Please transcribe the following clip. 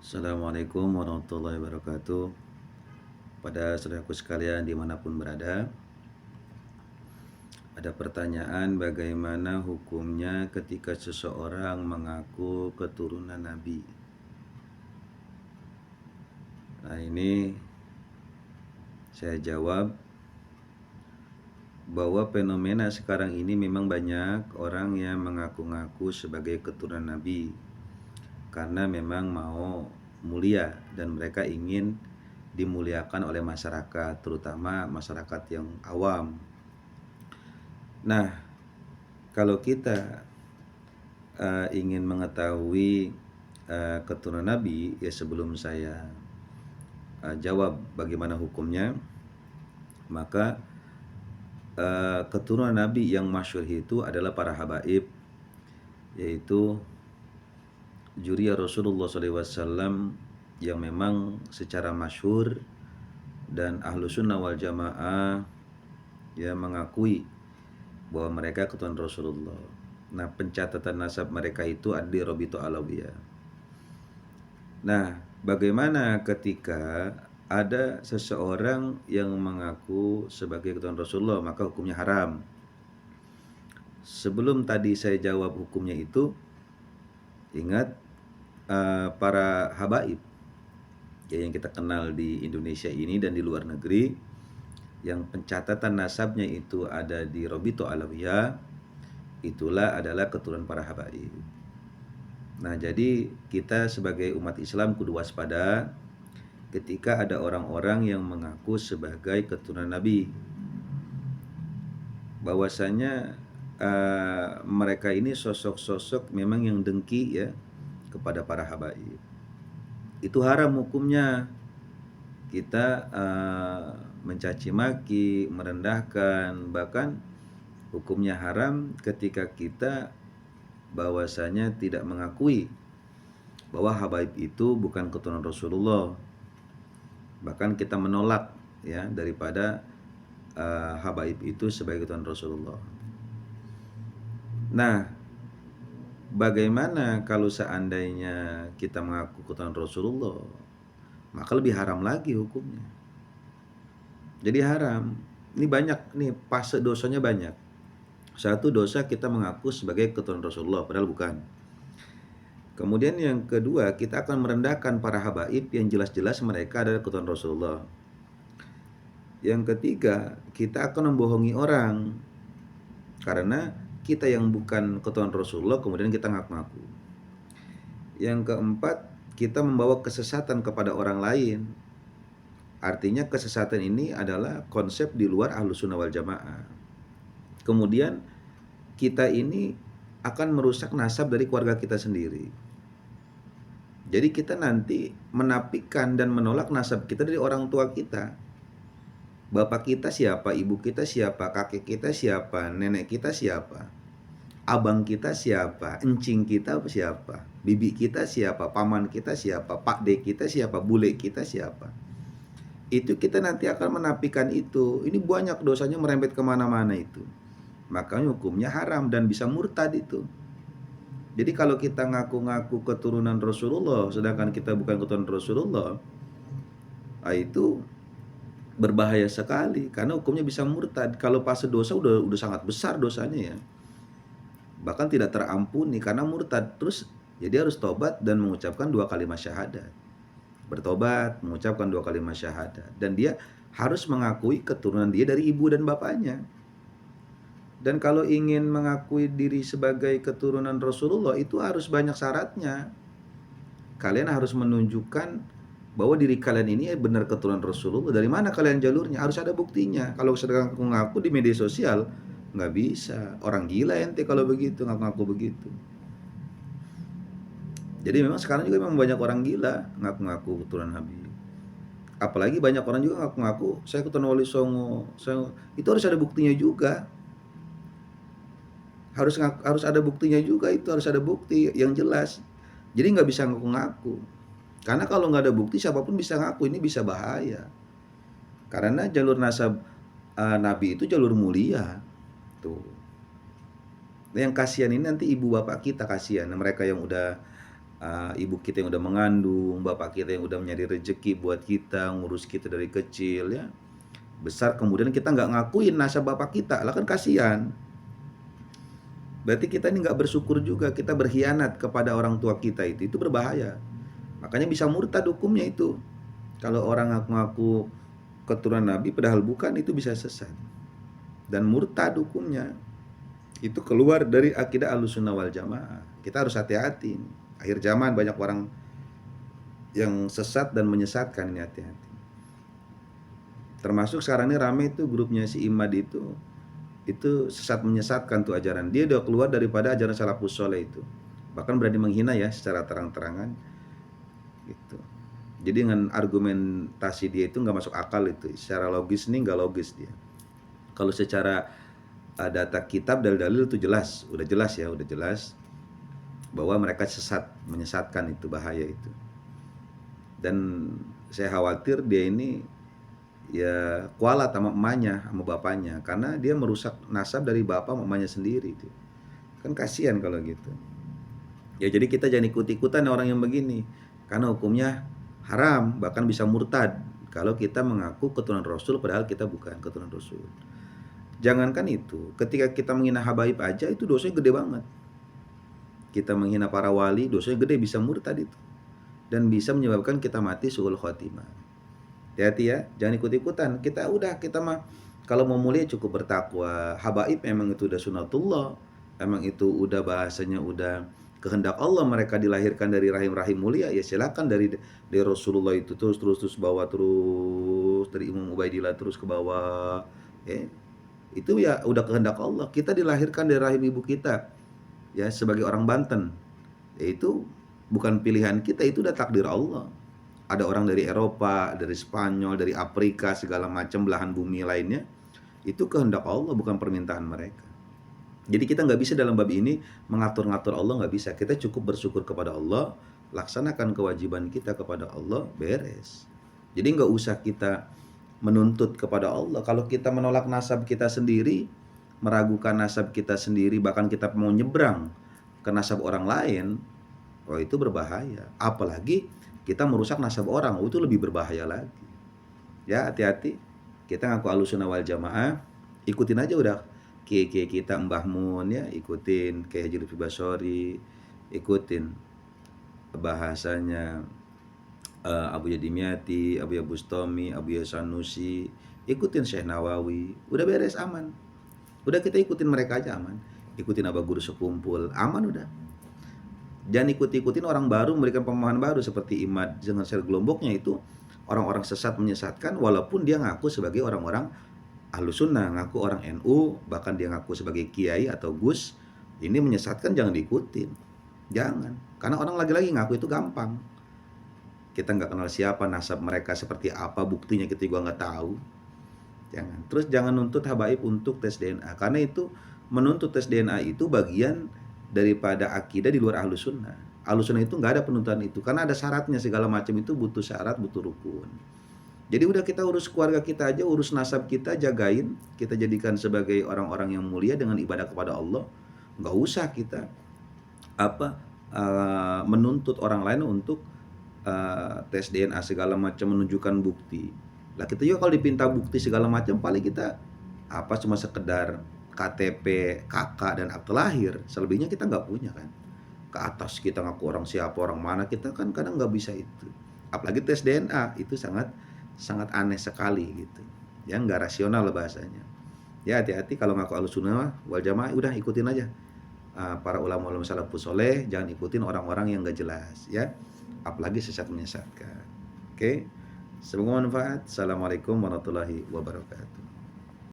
Assalamualaikum warahmatullahi wabarakatuh. Pada saudaraku sekalian dimanapun berada, ada pertanyaan bagaimana hukumnya ketika seseorang mengaku keturunan Nabi. Nah, ini saya jawab bahwa fenomena sekarang ini memang banyak orang yang mengaku-ngaku sebagai keturunan Nabi karena memang mau mulia dan mereka ingin dimuliakan oleh masyarakat, terutama masyarakat yang awam. Nah, kalau kita ingin mengetahui keturunan Nabi, ya sebelum saya jawab bagaimana hukumnya, maka keturunan Nabi yang masyhur itu adalah para habaib, yaitu juriya Rasulullah SAW yang memang secara masyhur dan ahlu sunnah wal jamaah ya mengakui bahwa mereka keturunan Rasulullah. Nah, pencatatan nasab mereka itu ada di Robito Alawiyah. Nah, bagaimana ketika ada seseorang yang mengaku sebagai keturunan Rasulullah, maka hukumnya haram. Sebelum tadi saya jawab hukumnya itu, ingat para habaib ya, yang kita kenal di Indonesia ini dan di luar negeri, yang pencatatan nasabnya itu ada di Robito Alawiyah, itulah adalah keturunan para habaib. Nah, jadi kita sebagai umat Islam kudu waspada ketika ada orang-orang yang mengaku sebagai keturunan Nabi, bahwasanya mereka ini sosok-sosok memang yang dengki ya kepada para habaib. Itu haram hukumnya. Kita mencaci maki, merendahkan, bahkan hukumnya haram ketika kita bahwasanya tidak mengakui bahwa habaib itu bukan keturunan Rasulullah. Bahkan kita menolak ya daripada habaib itu sebagai keturunan Rasulullah. Nah, bagaimana kalau seandainya kita mengaku keturunan Rasulullah? Maka lebih haram lagi hukumnya. Jadi haram. Ini banyak nih, fase dosanya banyak. Satu, dosa kita mengaku sebagai keturunan Rasulullah padahal bukan. Kemudian yang kedua, kita akan merendahkan para habaib yang jelas-jelas mereka adalah keturunan Rasulullah. Yang ketiga, kita akan membohongi orang karena kita yang bukan keturunan Rasulullah kemudian kita ngaku-ngaku. Yang keempat, kita membawa kesesatan kepada orang lain. Artinya kesesatan ini adalah konsep di luar Ahlus Sunnah wal Jamaah. Kemudian kita ini akan merusak nasab dari keluarga kita sendiri. Jadi kita nanti menafikan dan menolak nasab kita dari orang tua kita. Bapak kita siapa, ibu kita siapa, kakek kita siapa, nenek kita siapa, abang kita siapa, encing kita siapa, bibi kita siapa, paman kita siapa, pak de kita siapa, bule kita siapa. Itu kita nanti akan menafikan itu. Ini banyak dosanya merembet kemana-mana itu. Makanya hukumnya haram dan bisa murtad itu. Jadi kalau kita ngaku-ngaku keturunan Rasulullah sedangkan kita bukan keturunan Rasulullah, itu berbahaya sekali karena hukumnya bisa murtad. Kalau fase dosa udah sangat besar dosanya ya. Bahkan tidak terampuni karena murtad. Terus jadi harus tobat dan mengucapkan 2 kalimat syahadat. Bertobat, mengucapkan 2 kalimat syahadat, dan dia harus mengakui keturunan dia dari ibu dan bapaknya. Dan kalau ingin mengakui diri sebagai keturunan Rasulullah itu harus banyak syaratnya. Kalian harus menunjukkan bahwa diri kalian ini benar keturunan Rasulullah. Dari mana kalian jalurnya? Harus ada buktinya. Kalau sedang ngaku di media sosial nggak bisa. Orang gila ente kalau begitu, ngaku-ngaku begitu. Jadi memang sekarang juga memang banyak orang gila ngaku-ngaku keturunan Habib. Apalagi banyak orang juga ngaku-ngaku saya keturunan Wali Songo. Itu harus ada buktinya juga. Harus ada buktinya juga, itu harus ada bukti yang jelas. Jadi nggak bisa ngaku-ngaku. Karena kalau nggak ada bukti siapapun bisa ngaku, ini bisa bahaya. Karena jalur nasab Nabi itu jalur mulia. Tuh. Yang kasihan ini nanti ibu bapak kita kasihan, mereka yang udah ibu kita yang udah mengandung, bapak kita yang udah nyari rezeki buat kita, ngurus kita dari kecil ya. Besar kemudian kita nggak ngakuin nasab bapak kita, lah kan kasihan. Berarti kita ini nggak bersyukur juga, kita berkhianat kepada orang tua kita, itu berbahaya. Makanya bisa murtad hukumnya itu. Kalau orang ngaku-ngaku keturunan Nabi padahal bukan, itu bisa sesat. Dan murtad hukumnya. Itu keluar dari akidah Ahlussunnah wal Jamaah. Kita harus hati-hati. Akhir zaman banyak orang yang sesat dan menyesatkan, ini hati-hati. Termasuk sekarang ini rame itu grupnya si Imad itu sesat menyesatkan tuh ajaran. Dia udah keluar daripada ajaran salafus soleh itu. Bahkan berani menghina ya secara terang-terangan gitu. Jadi dengan argumentasi dia itu nggak masuk akal itu. Secara logis nih nggak logis dia. Kalau secara data kitab dalil-dalil itu jelas, udah jelas bahwa mereka sesat, menyesatkan, itu bahaya itu. Dan saya khawatir dia ini ya kualat sama emaknya, sama bapaknya, karena dia merusak nasab dari bapak mamanya sendiri itu. Kan kasihan kalau gitu. Ya jadi kita jangan ikut-ikutan orang yang begini, karena hukumnya haram, bahkan bisa murtad kalau kita mengaku keturunan Rasul padahal kita bukan keturunan Rasul. Jangankan itu, ketika kita menghina habaib aja itu dosanya gede banget. Kita menghina para wali, dosanya gede, bisa murtad itu. Dan bisa menyebabkan kita mati su'ul khotimah. Hati-hati ya, jangan ikut-ikutan. Kita mah kalau mau mulia cukup bertakwa. Habaib memang itu udah sunatullah. Emang itu udah bahasanya udah kehendak Allah, mereka dilahirkan dari rahim-rahim mulia, ya silakan dari Rasulullah itu terus bawa terus dari Imam Ubaidillah terus ke bawah. Itu ya udah kehendak Allah. Kita dilahirkan dari rahim ibu kita ya sebagai orang Banten. Itu bukan pilihan kita, itu udah takdir Allah. Ada orang dari Eropa, dari Spanyol, dari Afrika, segala macam belahan bumi lainnya. Itu kehendak Allah, bukan permintaan mereka. Jadi kita nggak bisa dalam bab ini mengatur-ngatur Allah, nggak bisa. Kita cukup bersyukur kepada Allah, laksanakan kewajiban kita kepada Allah, beres. Jadi nggak usah kita menuntut kepada Allah. Kalau kita menolak nasab kita sendiri, meragukan nasab kita sendiri, bahkan kita mau nyebrang ke nasab orang lain, oh itu berbahaya. Apalagi kita merusak nasab orang, itu lebih berbahaya lagi. Ya hati-hati. Kita ngaku Ahlussunnah wal Jamaah, ikutin aja udah kiai-kiai kita, Mbah Mun ya, ikutin Kiai Haji Lutfi Basorri, ikutin bahasanya Abu Yadimyati, Abu Bustami, Abu Sanusi, ikutin Syekh Nawawi, udah beres, aman. Udah kita ikutin mereka aja, aman. Ikutin Abah Guru Sekumpul, aman udah. Jangan ikutin orang baru memberikan pemahaman baru seperti Imad dengan sel gelomboknya itu orang-orang sesat menyesatkan walaupun dia ngaku sebagai orang-orang Ahlussunnah, ngaku orang NU, bahkan dia ngaku sebagai kiai atau gus. Ini menyesatkan, jangan diikutin. Jangan. Karena orang lagi-lagi ngaku itu gampang. Kita nggak kenal siapa, nasab mereka seperti apa, buktinya kita juga nggak tahu. Jangan. Terus jangan nuntut habaib untuk tes DNA. Karena itu menuntut tes DNA itu bagian daripada akidah di luar Ahlussunnah. Ahlussunnah itu nggak ada penuntutan itu. Karena ada syaratnya, segala macam itu butuh syarat, butuh rukun. Jadi udah kita urus keluarga kita aja, urus nasab kita, jagain. Kita jadikan sebagai orang-orang yang mulia dengan ibadah kepada Allah. Nggak usah kita menuntut orang lain untuk tes DNA segala macam, menunjukkan bukti. Lah kita juga kalau dipinta bukti segala macam, paling kita cuma sekedar KTP, KK dan akte lahir. Selebihnya kita nggak punya kan. Ke atas kita ngaku orang siapa, orang mana, kita kan kadang nggak bisa itu. Apalagi tes DNA itu sangat aneh sekali gitu. Ya nggak rasional lah bahasanya. Ya hati-hati kalau ngaku Ahlussunnah wal Jamaah, udah ikutin aja para ulama-ulama salafus soleh, jangan ikutin orang-orang yang nggak jelas ya. Apalagi sesat menyesatkan. Oke. Semoga manfaat. Assalamualaikum warahmatullahi wabarakatuh.